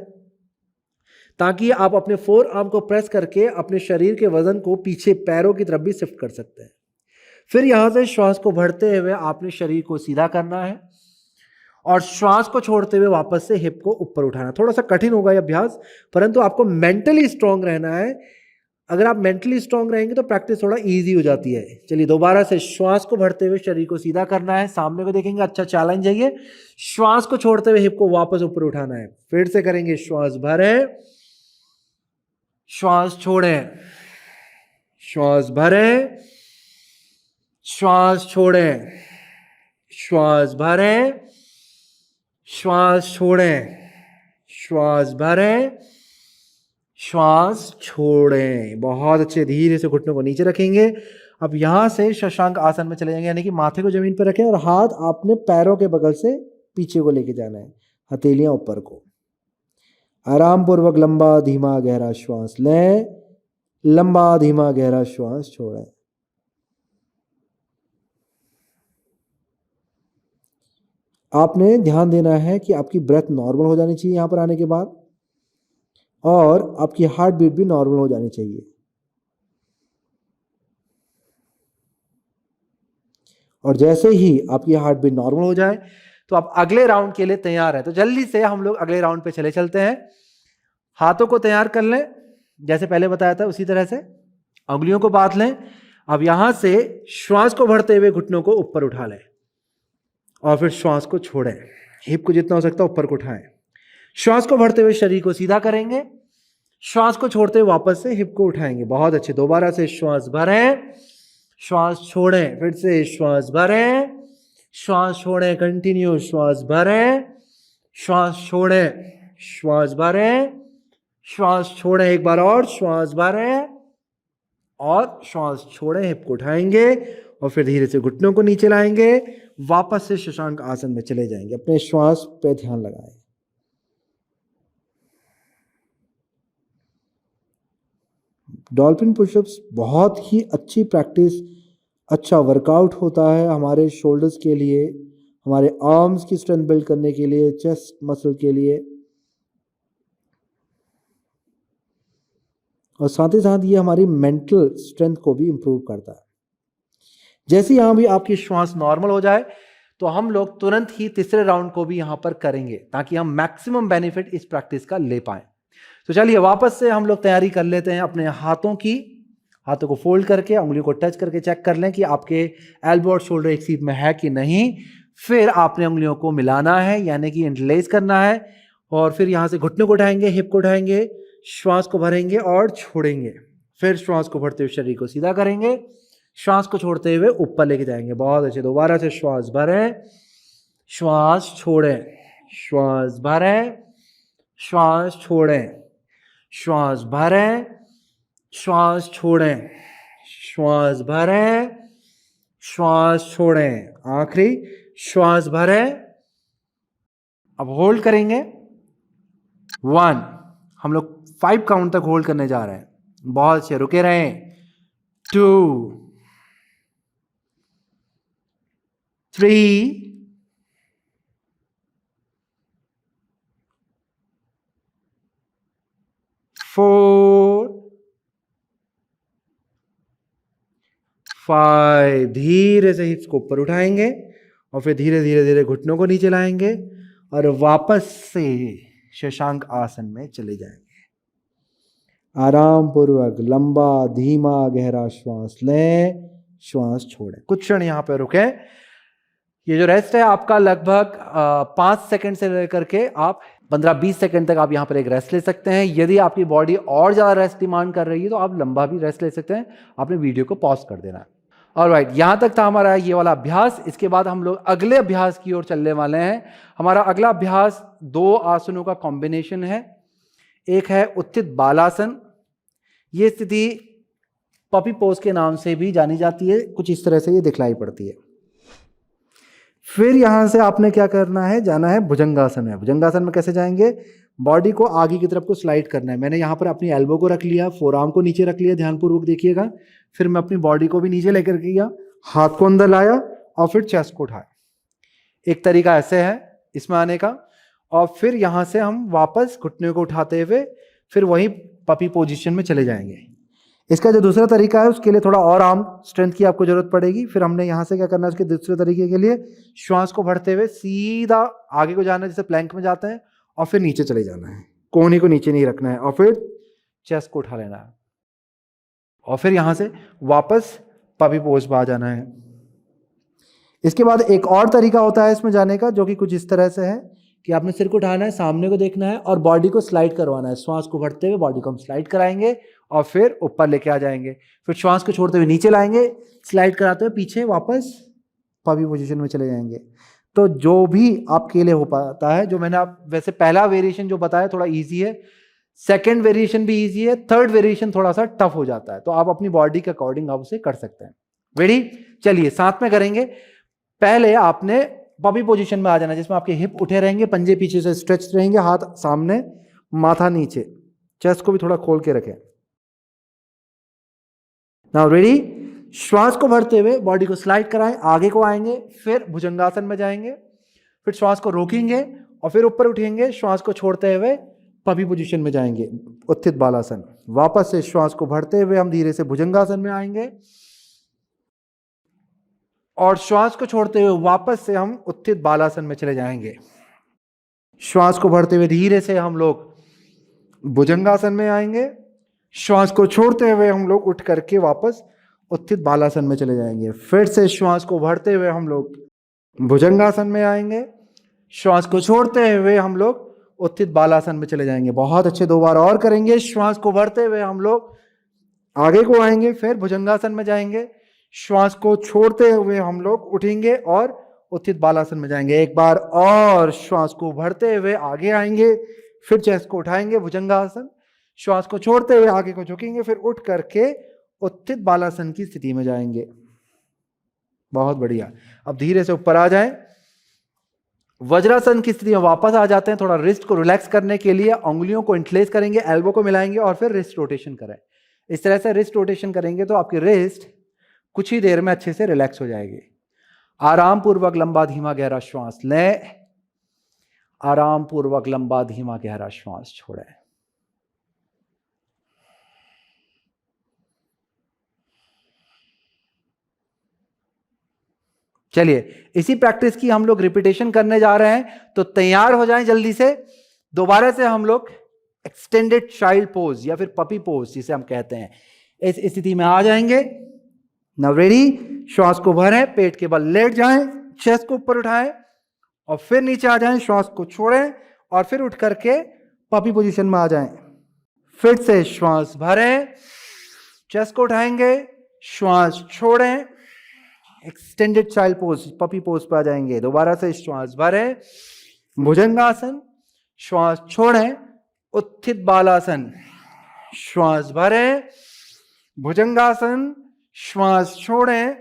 ताकि आप अपने फोर आर्म को प्रेस करके अपने शरीर के वजन को पीछे पैरों की तरफ भी शिफ्ट कर सकते हैं। फिर यहां से श्वास को भरते हुए आपने शरीर को सीधा करना है और श्वास को छोड़ते हुए वापस से हिप को ऊपर उठाना। थोड़ा सा कठिन होगा ये अभ्यास, परंतु आपको मेंटली स्ट्रांग रहना है। अगर आप मेंटली स्ट्रांग रहेंगे तो प्रैक्टिस थोड़ा इजी हो जाती है। चलिए दोबारा से श्वास को भरते हुए शरीर को सीधा करना है, सामने को देखेंगे, अच्छा चैलेंज है ये। श्वास को छोड़ते हुए हिप को वापस ऊपर उठाना है। फिर से करेंगे, श्वास भरें, श्वास छोड़ें, श्वास भरें, श्वास छोड़ें, श्वास भरें, श्वास छोड़ें, श्वास भरें, श्वास छोड़ें, बहुत अच्छे, धीरे से घुटनों को नीचे रखेंगे। अब यहाँ से शशांक आसन में चले जाएंगे, यानी कि माथे को जमीन पर रखें और हाथ आपने पैरों के बगल से पीछे को लेके जाना है, हथेलियां ऊपर को। आराम पूर्वक लंबा धीमा गहरा श्वास लें, लंबा धीमा गहरा श्वास छोड़ें। आपने ध्यान देना है कि आपकी ब्रेथ नॉर्मल हो जानी चाहिए यहाँ पर आने के बाद, और आपकी हार्ट बीट भी नॉर्मल हो जानी चाहिए। और जैसे ही आपकी हार्ट बीट नॉर्मल हो जाए तो आप अगले राउंड के लिए तैयार हैं। तो जल्दी से हम लोग अगले राउंड पे चलते हैं। हाथों को तैयार कर लें, जैसे पहले बताया था उसी तरह से उंगलियों को बांध लें। अब यहां से श्वास को भरते हुए घुटनों को ऊपर उठा लें और फिर श्वास को छोड़ें। हिप को जितना हो सकता है ऊपर को उठाएं। श्वास को भरते हुए शरीर को सीधा करेंगे, श्वास को छोड़ते हुए वापस से हिप को उठाएंगे। बहुत अच्छे, दोबारा से श्वास भरें, श्वास छोड़ें, फिर से श्वास भरें, श्वास छोड़ें, कंटिन्यू, श्वास भरें, श्वास छोड़ें, श्वास भरें, श्वास छोड़ें, एक बार और श्वास भरें और श्वास छोड़ें। हिप को उठाएंगे और फिर धीरे से घुटनों को नीचे लाएंगे, वापस से शशांक आसन में चले जाएंगे। अपने श्वास पे ध्यान लगाएं। डॉल्फिन पुशअप्स बहुत ही अच्छी प्रैक्टिस, अच्छा वर्कआउट होता है हमारे शोल्डर्स के लिए, हमारे आर्म्स की स्ट्रेंथ बिल्ड करने के लिए, चेस्ट मसल के लिए, और साथ ही साथ ये हमारी मेंटल स्ट्रेंथ को भी इंप्रूव करता है। जैसे यहाँ भी आपकी श्वास नॉर्मल हो जाए तो हम लोग तुरंत ही तीसरे राउंड को भी यहाँ पर करेंगे ताकि हम मैक्सिमम बेनिफिट इस प्रैक्टिस का ले पाएं। तो चलिए वापस से हम लोग तैयारी कर लेते हैं अपने हाथों की। हाथों को फोल्ड करके उंगलियों को टच करके चेक कर लें कि आपके एल्बो और शोल्डर एक सीध में है कि नहीं। फिर आपने उंगलियों को मिलाना है, यानी कि इंटरलेस करना है, और फिर यहाँ से घुटनों को उठाएंगे, हिप को उठाएंगे, श्वास को भरेंगे और छोड़ेंगे। फिर श्वास को भरते हुए शरीर को सीधा करेंगे, श्वास को छोड़ते हुए ऊपर लेके जाएंगे। बहुत अच्छे, दोबारा से श्वास भरें, श्वास छोड़ें, श्वास भरें, श्वास छोड़ें, श्वास भरें, श्वास छोड़ें, श्वास भरें, श्वास छोड़ें, आखिरी श्वास भरें। अब होल्ड करेंगे 1, हम लोग 5 काउंट तक होल्ड करने जा रहे हैं। बहुत अच्छे, रुके रहें। 2, 3, 4, 5। धीरे से हिप्स को ऊपर उठाएंगे और फिर धीरे धीरे धीरे घुटनों को नीचे लाएंगे और वापस से शशांक आसन में चले जाएंगे। आराम पूर्वक लंबा धीमा गहरा श्वास लें, श्वास छोड़ें। कुछ क्षण यहाँ पे रुके। ये जो रेस्ट है आपका लगभग 5 सेकंड से लेकर के आप 15-20 सेकंड तक आप यहाँ पर एक रेस्ट ले सकते हैं। यदि आपकी बॉडी और ज़्यादा रेस्ट डिमांड कर रही है तो आप लंबा भी रेस्ट ले सकते हैं। आपने वीडियो को पॉज कर देना है। ऑलराइट, यहाँ तक था हमारा ये वाला अभ्यास। इसके बाद हम लोग अगले अभ्यास की ओर चलने वाले हैं। हमारा अगला अभ्यास 2 आसनों का कॉम्बिनेशन है। एक है उत्थित बालासन। ये स्थिति पपी पोज के नाम से भी जानी जाती है। कुछ इस तरह से ये दिखलाई पड़ती है। फिर यहां से आपने क्या करना है, जाना है भुजंगासन में। भुजंगासन में कैसे जाएंगे, बॉडी को आगे की तरफ को स्लाइड करना है। मैंने यहाँ पर अपनी एल्बो को रख लिया, फोरआर्म को नीचे रख लिया, ध्यानपूर्वक देखिएगा। फिर मैं अपनी बॉडी को भी नीचे लेकर गया, हाथ को अंदर लाया और फिर चेस्ट को उठाया। एक तरीका ऐसे है इसमें आने का। और फिर यहाँ से हम वापस घुटने को उठाते हुए फिर वही पपी पोजीशन में चले जाएंगे। इसका जो दूसरा तरीका है उसके लिए थोड़ा और आर्म स्ट्रेंथ की आपको जरूरत पड़ेगी। फिर हमने यहाँ से क्या करना है, उसके दूसरे तरीके के लिए श्वास को भरते हुए सीधा आगे को जाना है, जैसे प्लैंक में जाते हैं, और फिर नीचे चले जाना है। कोहनी को नीचे नहीं रखना है और फिर चेस्ट को उठा लेना है और फिर यहाँ से वापस पपी पोज में आ जाना है। इसके बाद एक और तरीका होता है इसमें जाने का, जो कि कुछ इस तरह से है कि आपने सिर को उठाना है, सामने को देखना है और बॉडी को स्लाइड करवाना है। श्वास को भरते हुए बॉडी को हम स्लाइड कराएंगे और फिर ऊपर लेके आ जाएंगे। फिर श्वास को छोड़ते हुए नीचे लाएंगे, स्लाइड कराते हुए पीछे वापस पपी पोजीशन में चले जाएंगे। तो जो भी आपके लिए हो पाता है, जो मैंने आप वैसे पहला वेरिएशन जो बताया थोड़ा इजी है। सेकेंड वेरिएशन भी इजी है, थर्ड वेरिएशन थोड़ा सा टफ हो जाता है, तो आप अपनी बॉडी के अकॉर्डिंग आप उसे कर सकते हैं। रेडी? चलिए साथ में करेंगे। पहले आपने पपी पोजीशन में आ जाना, जिसमें आपके हिप उठे रहेंगे, पंजे पीछे से स्ट्रेच रहेंगे, हाथ सामने, माथा नीचे, चेस्ट को भी थोड़ा खोल के रखें। Now ready? श्वास को भरते हुए बॉडी को स्लाइड कराएं, आगे को आएंगे, फिर भुजंगासन में जाएंगे, फिर श्वास को रोकेंगे और फिर ऊपर उठेंगे, श्वास को छोड़ते हुए पपी पोजीशन में जाएंगे, उत्थित बालासन। वापस से श्वास को भरते हुए हम धीरे से भुजंगासन में आएंगे और श्वास को छोड़ते हुए वापस से हम उत्थित बालासन में चले जाएंगे। श्वास को भरते हुए धीरे से हम लोग भुजंगासन में आएंगे, श्वास को छोड़ते हुए हम लोग उठ करके वापस उत्थित बालासन में चले जाएंगे। फिर से श्वास को भरते हुए हम लोग भुजंगासन में आएंगे, श्वास को छोड़ते हुए हम लोग उत्थित बालासन में चले जाएंगे। बहुत अच्छे, 2 बार और करेंगे। श्वास को भरते हुए हम लोग आगे को आएंगे, फिर भुजंगासन में जाएंगे, श्वास को छोड़ते हुए हम लोग उठेंगे और उत्थित बालासन में जाएंगे। एक बार और श्वास को भरते हुए आगे आएंगे, फिर चेस्ट को उठाएंगे, भुजंगासन, श्वास को छोड़ते हुए आगे को झुकेंगे, फिर उठ करके उत्थित बालासन की स्थिति में जाएंगे। बहुत बढ़िया। अब धीरे से ऊपर आ जाएं, वज्रासन की स्थिति में वापस आ जाते हैं। थोड़ा रिस्ट को रिलैक्स करने के लिए उंगलियों को इंटरलेस करेंगे, एल्बो को मिलाएंगे और फिर रिस्ट रोटेशन करें। इस तरह से रिस्ट रोटेशन करेंगे तो आपकी रिस्ट कुछ ही देर में अच्छे से रिलैक्स हो जाएगी। आराम पूर्वक लंबा धीमा गहरा श्वास लें, आराम पूर्वक लंबा धीमा गहरा श्वास छोड़ें। चलिए इसी प्रैक्टिस की हम लोग रिपीटेशन करने जा रहे हैं, तो तैयार हो जाएं जल्दी से। दोबारा से हम लोग एक्सटेंडेड चाइल्ड पोज या फिर पपी पोज जिसे हम कहते हैं, इस स्थिति में आ जाएंगे। Now ready? श्वास को भरें, पेट के बल लेट जाएं, चेस्ट को ऊपर उठाएं और फिर नीचे आ जाएं, श्वास को छोड़ें और फिर उठ करके पपी पोजीशन में आ जाएं। फिर से श्वास भरें, चेस्ट को उठाएंगे, श्वास छोड़ें, extended child pose puppy pose पे आ जाएंगे। दोबारा से श्वास भरें, भुजंगासन, श्वास छोड़ें, उत्थित बालासन, श्वास भरें, भुजंगासन, श्वास छोड़ें,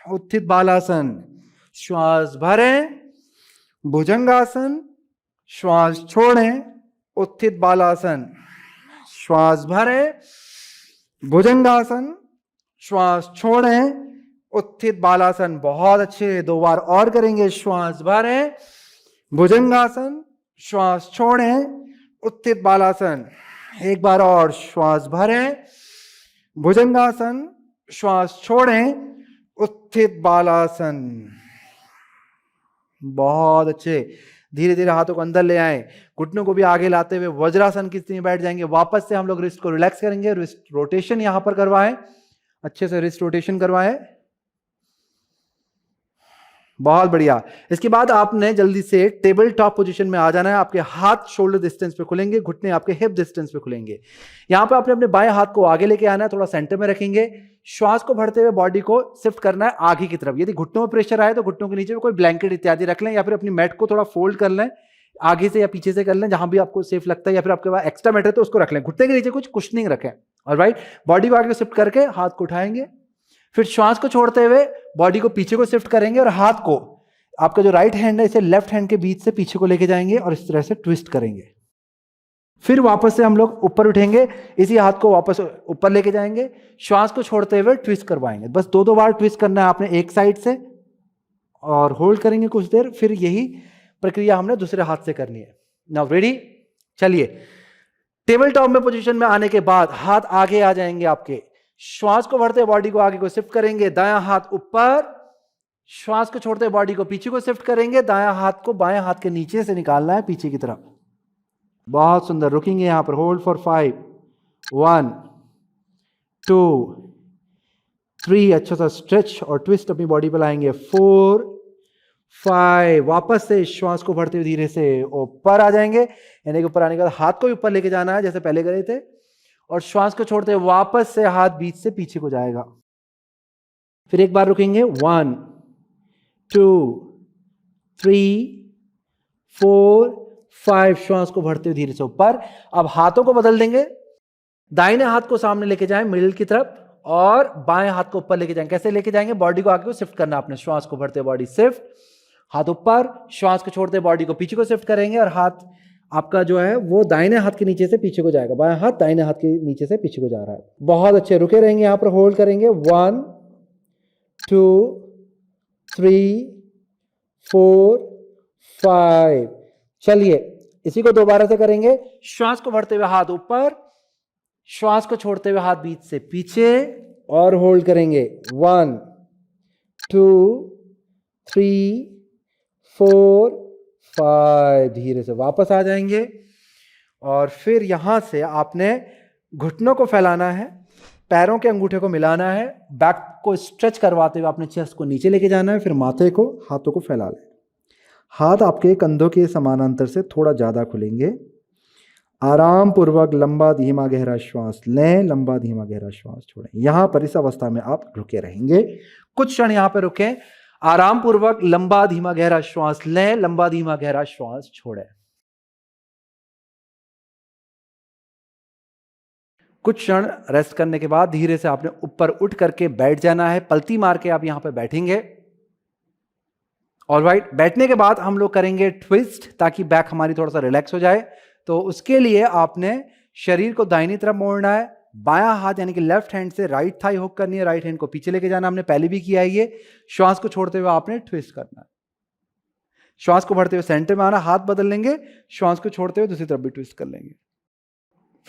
उत्थित बालासन, श्वास भरें, भुजंगासन, श्वास छोड़ें, उत्थित बालासन, श्वास भरें, भुजंगासन, श्वास छोड़ें, उत्थित बालासन। बहुत अच्छे, 2 बार और करेंगे। श्वास भरें, भुजंगासन, श्वास छोड़ें, उत्थित बालासन। एक बार और, श्वास भरें, भुजंगासन, श्वास छोड़ें, उत्थित बालासन। बहुत अच्छे। धीरे धीरे हाथों को अंदर ले आएं, घुटनों को भी आगे लाते हुए वज्रासन की स्थिति में बैठ जाएंगे। वापस से हम लोग रिस्ट को रिलैक्स करेंगे, रिस्ट रोटेशन यहां पर करवाएं, अच्छे से रिस्ट रोटेशन करवाएं। बहुत बढ़िया। इसके बाद आपने जल्दी से टेबल टॉप पोजीशन में आ जाना है। आपके हाथ शोल्डर डिस्टेंस पे खुलेंगे, घुटने आपके हिप डिस्टेंस पे खुलेंगे। यहां पे आपने अपने बाएं हाथ को आगे लेके आना है, थोड़ा सेंटर में रखेंगे। श्वास को भरते हुए बॉडी को शिफ्ट करना है आगे की तरफ। यदि घुटनों में प्रेशर आए तो घुटनों के नीचे कोई ब्लैंकेट इत्यादि रख लें, या फिर अपनी मैट को थोड़ा फोल्ड कर लें, आगे से या पीछे से कर लें, जहां भी आपको सेफ लगता है, या फिर आपके पास एक्स्ट्रा मैट है तो उसको रख लें। घुटने के नीचे कुछ कुशनिंग रखें। ऑलराइट, बॉडी को आगे शिफ्ट करके हाथ को उठाएंगे, फिर श्वास को छोड़ते हुए बॉडी को पीछे को शिफ्ट करेंगे और हाथ को, आपका जो राइट हैंड है, इसे लेफ्ट हैंड के बीच से पीछे को लेके जाएंगे और इस तरह से ट्विस्ट करेंगे। फिर वापस से हम लोग ऊपर उठेंगे, इसी हाथ को वापस ऊपर लेके जाएंगे, श्वास को छोड़ते हुए ट्विस्ट करवाएंगे। बस 2 बार ट्विस्ट करना है आपने एक साइड से, और होल्ड करेंगे कुछ देर। फिर यही प्रक्रिया हमने दूसरे हाथ से करनी है। Now ready? चलिए, टेबल टॉप में पोजीशन में आने के बाद हाथ आगे आ जाएंगे आपके। श्वास को भरते बॉडी को आगे को शिफ्ट करेंगे, दायां हाथ ऊपर, श्वास को छोड़ते बॉडी को पीछे को शिफ्ट करेंगे, दायां हाथ को बाएं हाथ के नीचे से निकालना है पीछे की तरफ। बहुत सुंदर। रुकेंगे यहां पर, होल्ड फॉर 5, 1, 2, 3, अच्छा सा स्ट्रेच और ट्विस्ट अपनी बॉडी पर लाएंगे, 4, 5। वापस से श्वास को भरते हुए धीरे से ऊपर आ जाएंगे। यानी कि ऊपर आने के बाद हाथ को भी ऊपर लेके जाना है जैसे पहले करे थे, और श्वास को छोड़ते हुए वापस से हाथ बीच से पीछे को जाएगा। फिर एक बार रुकेंगे, 1, 2, 3, 4, 5, श्वास को भरते हुए धीरे से ऊपर। अब हाथों को बदल देंगे, दाहिने हाथ को सामने लेके जाएं मिडिल की तरफ और बाएं हाथ को ऊपर लेके जाएं। कैसे लेके जाएंगे? बॉडी को आगे को शिफ्ट करना आपने। श्वास को भरते बॉडी शिफ्ट, हाथ ऊपर, श्वास को छोड़ते बॉडी को पीछे को शिफ्ट करेंगे और हाथ आपका जो है वो दाहिने हाथ के नीचे से पीछे को जाएगा। बाएं हाथ दाहिने हाथ के नीचे से पीछे को जा रहा है। बहुत अच्छे, रुके रहेंगे यहां पर, होल्ड करेंगे। 1 2 3 4 5। चलिए इसी को दोबारा से करेंगे। श्वास को भरते हुए हाथ ऊपर, श्वास को छोड़ते हुए हाथ बीच से पीछे और होल्ड करेंगे। 1 2 3 4 5। धीरे से वापस आ जाएंगे और फिर यहां से आपने घुटनों को फैलाना है, पैरों के अंगूठे को मिलाना है, बैक को स्ट्रेच करवाते हुए आपने चेस्ट को नीचे लेके जाना है, फिर माथे को, हाथों को फैला लें। हाथ आपके कंधों के समानांतर से थोड़ा ज़्यादा खुलेंगे। आराम पूर्वक लंबा धीमा गहरा श्वास लें, लंबा धीमा गहरा श्वास छोड़ें। यहां पर इस अवस्था में आप रुके रहेंगे। कुछ क्षण यहां पर रुकें। आराम पूर्वक लंबा धीमा गहरा श्वास लें, लंबा धीमा गहरा श्वास छोड़ें। कुछ क्षण रेस्ट करने के बाद धीरे से आपने ऊपर उठ करके बैठ जाना है। पलटी मार के आप यहां पर बैठेंगे। ऑलराइट, बैठने के बाद हम लोग करेंगे ट्विस्ट ताकि बैक हमारी थोड़ा सा रिलैक्स हो जाए। तो उसके लिए आपने शरीर को दाहिनी तरफ मोड़ना है। बायां हाथ यानी कि लेफ्ट हैंड से राइट थाई हुक करनी है, राइट हैंड को पीछे लेके जाना। हमने पहले भी किया है ये। श्वास को छोड़ते हुए आपने ट्विस्ट करना है। श्वास को भरते हुए सेंटर में आना, हाथ बदल लेंगे, श्वास को छोड़ते हुए दूसरी तरफ भी ट्विस्ट कर लेंगे।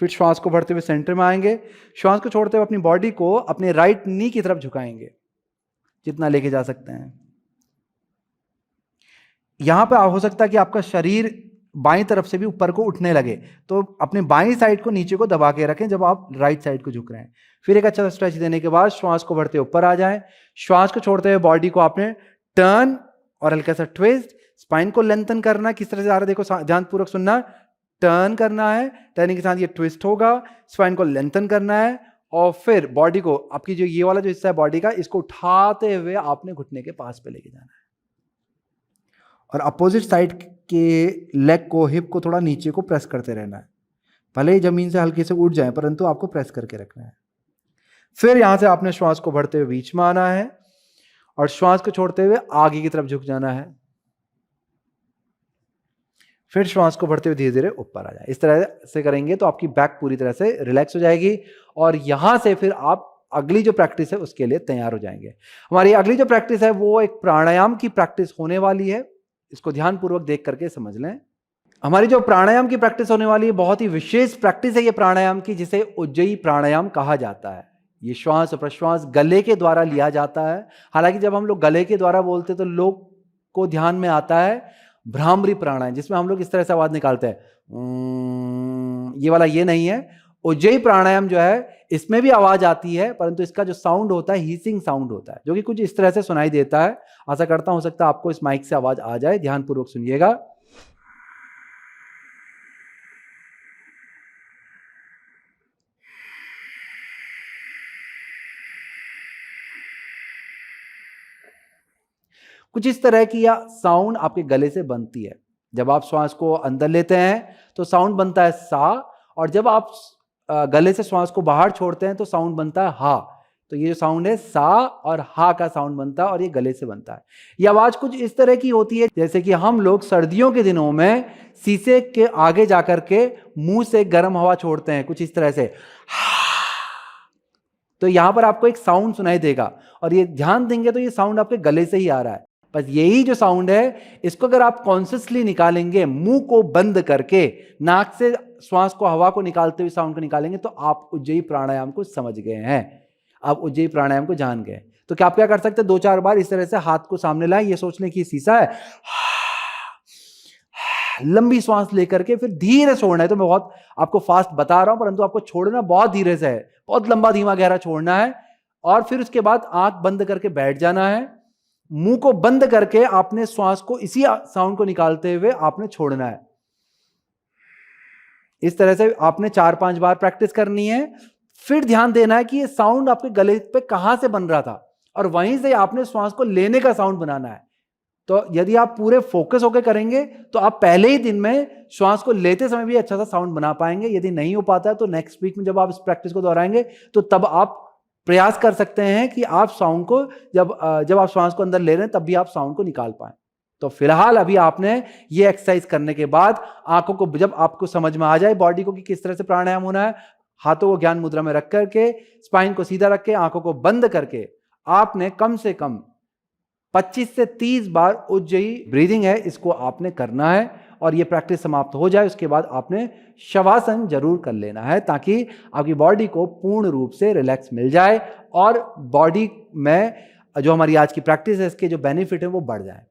फिर श्वास को भरते हुए सेंटर में आएंगे, श्वास को छोड़ते हुए अपनी बॉडी को अपने राइट नी की तरफ झुकाएंगे जितना लेके जा सकते हैं। यहां पर हो सकता है कि आपका शरीर बाईं तरफ से भी ऊपर को उठने लगे, तो अपने बाईं साइड को नीचे को दबा के रखें जब आप राइट साइड को झुक रहे हैं। फिर एक अच्छा स्ट्रेच देने के बाद श्वास को भरते ऊपर आ जाएं। श्वास को छोड़ते हुए बॉडी को आपने टर्न और हल्का सा ट्विस्ट, स्पाइन को लेंथन करना। किस तरह से आ रहा है देखो, ध्यानपूर्वक सुनना। टर्न करना है, टर्निंग के साथ ये ट्विस्ट होगा, स्पाइन को लेंथन करना है और फिर बॉडी को, आपकी जो ये वाला जो हिस्सा है बॉडी का, इसको उठाते हुए आपने घुटने के पास पे लेके जाना है और अपोजिट साइड के लेग को, हिप को थोड़ा नीचे को प्रेस करते रहना है। भले ही जमीन से हल्के से उठ जाए परंतु आपको प्रेस करके रखना है। फिर यहां से आपने श्वास को भरते हुए बीच में आना है और श्वास को छोड़ते हुए आगे की तरफ झुक जाना है। फिर श्वास को भरते हुए धीरे धीरे ऊपर आ जाए। इस तरह से करेंगे तो आपकी बैक पूरी तरह से रिलैक्स हो जाएगी और यहां से फिर आप अगली जो प्रैक्टिस है उसके लिए तैयार हो जाएंगे। हमारी अगली जो प्रैक्टिस है वो एक प्राणायाम की प्रैक्टिस होने वाली है। इसको ध्यानपूर्वक देख करके समझ लें। हमारी जो प्राणायाम की प्रैक्टिस होने वाली है बहुत ही विशेष प्रैक्टिस है ये प्राणायाम की, जिसे उज्जयी प्राणायाम कहा जाता है। ये श्वास और प्रश्वास गले के द्वारा लिया जाता है। हालांकि जब हम लोग गले के द्वारा बोलते तो लोग को ध्यान में आता है भ्रामरी प्राणायाम, जिसमें हम लोग इस तरह से आवाज निकालते हैं, ये वाला ये नहीं है। उज्जयी प्राणायाम जो है इसमें भी आवाज आती है परंतु इसका जो साउंड होता है हीसिंग साउंड होता है, जो कि कुछ इस तरह से सुनाई देता है। आशा करता हूं हो सकता है आपको इस माइक से आवाज आ जाए। ध्यानपूर्वक सुनिएगा। कुछ इस तरह की या साउंड आपके गले से बनती है। जब आप श्वास को अंदर लेते हैं तो साउंड बनता है सा, और जब आप गले से श्वास को बाहर छोड़ते हैं तो साउंड बनता है हा। तो ये जो साउंड है सा और हा का साउंड बनता है और ये गले से बनता है। ये आवाज कुछ इस तरह की होती है जैसे कि हम लोग सर्दियों के दिनों में शीशे के आगे जाकर के मुंह से गर्म हवा छोड़ते हैं, कुछ इस तरह से। तो यहां पर आपको एक साउंड सुनाई देगा और ये ध्यान देंगे तो ये साउंड आपके गले से ही आ रहा है। बस यही जो साउंड है इसको अगर आप कॉन्शियसली निकालेंगे, मुंह को बंद करके नाक से श्वास को, हवा को निकालते हुए साउंड को निकालेंगे, तो आप उज्जयी प्राणायाम को समझ गए हैं, आप उज्जयी प्राणायाम को जान गए। तो क्या आप क्या कर सकते हैं, 2-4 बार इस तरह से हाथ को सामने लाएं, ये सोच लें कि शीशा है, लंबी श्वास लेकर के फिर धीरे छोड़ना है। तो मैं बहुत आपको फास्ट बता रहा हूं परंतु आपको छोड़ना बहुत धीरे से है, बहुत लंबा धीमा गहरा छोड़ना है। और फिर उसके बाद आंख बंद करके बैठ जाना है। मुंह को बंद करके आपने श्वास को इसी साउंड को निकालते हुए आपने छोड़ना है। इस तरह से आपने 4-5 बार प्रैक्टिस करनी है। फिर ध्यान देना है कि ये साउंड आपके गले पे कहां से बन रहा था और वहीं से आपने श्वास को लेने का साउंड बनाना है। तो यदि आप पूरे फोकस होकर करेंगे तो आप पहले ही दिन में श्वास को लेते समय भी अच्छा सा साउंड बना पाएंगे। यदि नहीं हो पाता है तो नेक्स्ट वीक में जब आप इस प्रैक्टिस को दोहराएंगे तो तब आप प्रयास कर सकते हैं कि आप साउंड को जब आप श्वास को अंदर ले रहे हैं तब भी आप साउंड को निकाल पाएं। तो फिलहाल अभी आपने ये एक्सरसाइज करने के बाद आंखों को, जब आपको समझ में आ जाए बॉडी को कि किस तरह से प्राणायाम होना है, हाथों को ज्ञान मुद्रा में रख करके, स्पाइन को सीधा रख के, आंखों को बंद करके आपने कम से कम 25 से 30 बार उज्जयी ब्रीदिंग है, इसको आपने करना है। और ये प्रैक्टिस समाप्त हो जाए उसके बाद आपने शवासन जरूर कर लेना है ताकि आपकी बॉडी को पूर्ण रूप से रिलैक्स मिल जाए और बॉडी में जो हमारी आज की प्रैक्टिस है इसके जो बेनिफिट है वो बढ़ जाए।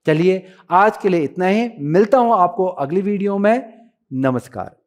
चलिए आज के लिए इतना ही, मिलता हूं आपको अगली वीडियो में। नमस्कार।